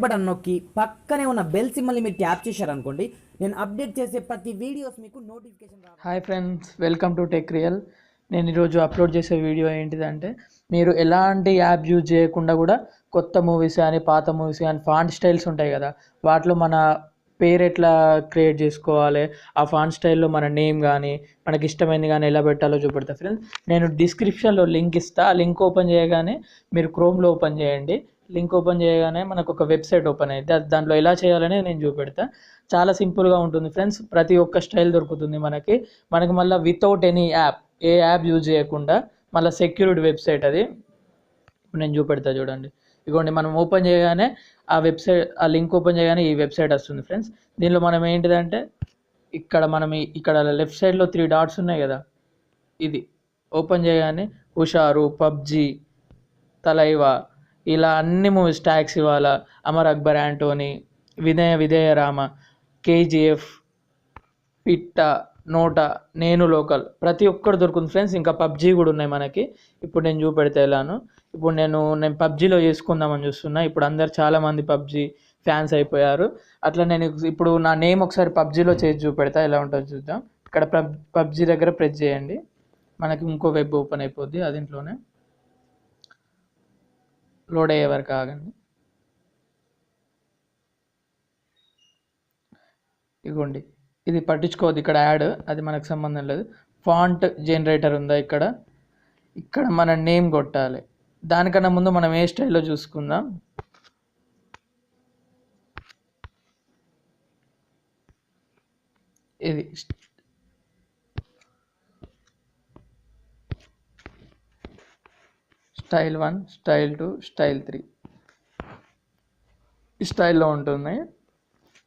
Subscribe button నొక్కి పక్కనే ఉన్న బెల్ సింబల్ని మీరు ట్యాప్ చేశారనుకోండి, నేను అప్డేట్ చేసే ప్రతి వీడియోస్ మీకు నోటిఫికేషన్ రావాలి. Hi friends, welcome to tech real. నేను ఈరోజు అప్లోడ్ చేసే వీడియో ఏంటిదంటే, మీరు ఎలాంటి యాప్ యూజ్ చేయకుండా కూడా కొత్త మూవీస్ కానీ పాత మూవీస్ కానీ ఫాంట్ స్టైల్స్ ఉంటాయి కదా, వాటిలో మన పేరు ఎట్లా క్రియేట్ చేసుకోవాలి, ఆ ఫాంట్ స్టైల్లో మన నేమ్ కానీ మనకి ఇష్టమైంది కానీ ఎలా పెట్టాలో చూపెడతా ఫ్రెండ్స్. నేను డిస్క్రిప్షన్లో లింక్ ఇస్తా. ఆ లింక్ ఓపెన్ చేయగానే మీరు క్రోమ్లో ఓపెన్ చేయండి. లింక్ ఓపెన్ చేయగానే మనకు ఒక వెబ్సైట్ ఓపెన్ అయితే దాంట్లో ఎలా చేయాలని నేను చూపెడతా. చాలా సింపుల్గా ఉంటుంది ఫ్రెండ్స్. ప్రతి ఒక్క స్టైల్ దొరుకుతుంది మనకి మళ్ళీ వితౌట్ ఎనీ యాప్, ఏ యాప్ యూజ్ చేయకుండా మళ్ళీ సెక్యూర్డ్ వెబ్సైట్ అది. నేను చూపెడతా చూడండి. ఇదిగోండి, మనం ఓపెన్ చేయగానే ఆ వెబ్సైట్, ఆ లింక్ ఓపెన్ చేయగానే ఈ వెబ్సైట్ వస్తుంది ఫ్రెండ్స్. దీనిలో మనం ఏంటిదంటే ఇక్కడ లెఫ్ట్ సైడ్లో 3 డాట్స్ ఉన్నాయి కదా, ఇది ఓపెన్ చేయగానే హుషారు, పబ్జీ, తలైవా, ఇలా అన్ని మూవీస్, ట్యాక్స్ ఇవాళ, అమర్ అక్బర్ యాంటోనీ, విజయ రామ, కేజీఎఫ్, పిట్ట, నోటా, నేను లోకల్, ప్రతి ఒక్కరు దొరుకుతుంది ఫ్రెండ్స్. ఇంకా పబ్జీ కూడా ఉన్నాయి మనకి. ఇప్పుడు నేను చూపెడితే ఎలాను. ఇప్పుడు నేను పబ్జీలో చేసుకుందామని చూస్తున్నా. ఇప్పుడు అందరు చాలామంది పబ్జీ ఫ్యాన్స్ అయిపోయారు. అట్లా నేను ఇప్పుడు నా నేమ్ ఒకసారి పబ్జీలో చేసి చూపెడతా, ఎలా ఉంటుందో చూద్దాం. ఇక్కడ పబ్జీ దగ్గర ప్రెస్ చేయండి, మనకి ఇంకో వెబ్ ఓపెన్ అయిపోద్ది. అది ఇంట్లోనే లోడ్ అయ్యే వరకు ఆగండి. ఇదిగోండి, ఇది పట్టించుకోవద్దు, ఇక్కడ యాడ్, అది మనకు సంబంధం లేదు. ఫాంట్ జనరేటర్ ఉందా, ఇక్కడ మన నేమ్ కొట్టాలి. దానికన్నా ముందు మనం ఏ స్టైల్లో చూసుకుందాం. ఇది స్టైల్ 1, స్టైల్ 2, స్టైల్ 3 ఈ స్టైల్లో ఉంటుంది.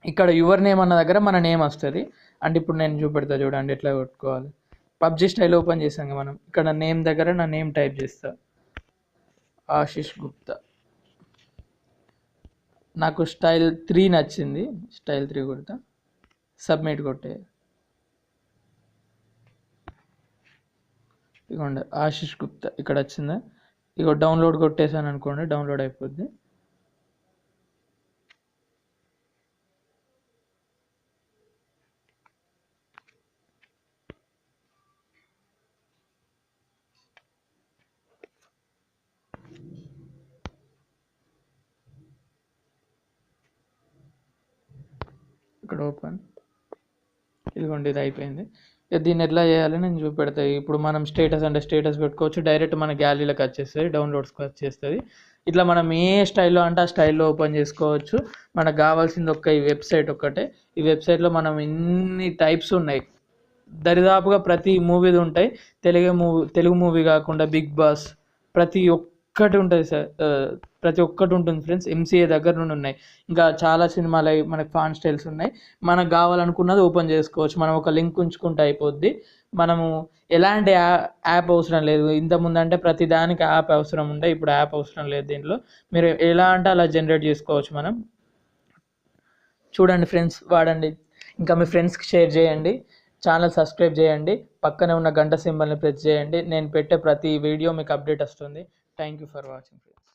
ఇక్కడ యువర్ నేమ్ అన్న దగ్గర మన నేమ్ వస్తుంది. అంటే ఇప్పుడు నేను చూపెడతా చూడండి ఎట్లా కొట్టుకోవాలి. పబ్జీ స్టైల్ ఓపెన్ చేసాం కదా మనం, ఇక్కడ నేమ్ దగ్గర నా నేమ్ టైప్ చేస్తా, ఆశిష్ గుప్తా. నాకు స్టైల్ 3 నచ్చింది, స్టైల్ 3 కొడతా, సబ్మిట్ కొట్టే. ఇదిగోండి, ఆశిష్ గుప్తా ఇక్కడ వచ్చిందా. ఇగో డౌన్లోడ్ కొట్టేసాను అనుకోండి, డౌన్లోడ్ అయిపోద్ది. ఇక్కడ ఓపెన్, ఇదిగోండి, ఇది అయిపోయింది. దీన్ని ఎట్లా చేయాలి నేను చూపెడతాయి. ఇప్పుడు మనం స్టేటస్ అంటే స్టేటస్ పెట్టుకోవచ్చు, డైరెక్ట్ మన గ్యాలరీలోకి వచ్చేస్తుంది, డౌన్లోడ్స్కి వచ్చేస్తుంది. ఇట్లా మనం ఏ స్టైల్లో అంటే ఆ స్టైల్లో ఓపెన్ చేసుకోవచ్చు. మనకు కావాల్సింది ఈ వెబ్సైట్ ఒక్కటే. ఈ వెబ్సైట్లో మనం ఎన్ని టైప్స్ ఉన్నాయి, దరిదాపుగా ప్రతి మూవీది ఉంటాయి. తెలుగు మూవీ కాకుండా బిగ్ బాస్, ప్రతి ఒక్కటి ఉంటుంది సార్, ప్రతి ఒక్కటి ఉంటుంది ఫ్రెండ్స్. ఎంసీఏ దగ్గర నుండి ఉన్నాయి, ఇంకా చాలా సినిమాలు మనకి ఫాన్ స్టైల్స్ ఉన్నాయి. మనకు కావాలనుకున్నది ఓపెన్ చేసుకోవచ్చు. మనం ఒక లింక్ ఉంచుకుంటే అయిపోద్ది. మనము ఎలాంటి యాప్ అవసరం లేదు. ఇంతకుముందు అంటే ప్రతి దానికి యాప్ అవసరం ఉండే, ఇప్పుడు యాప్ అవసరం లేదు. దీంట్లో మీరు ఎలా అంటే అలా జనరేట్ చేసుకోవచ్చు. మనం చూడండి ఫ్రెండ్స్, వాడండి. ఇంకా మీ ఫ్రెండ్స్కి షేర్ చేయండి. ఛానల్ సబ్స్క్రైబ్ చేయండి. పక్కనే ఉన్న గంట సింబల్ని ప్రెస్ చేయండి. నేను పెట్టే ప్రతి వీడియో మీకు అప్డేట్ వస్తుంది. Thank you for watching friends.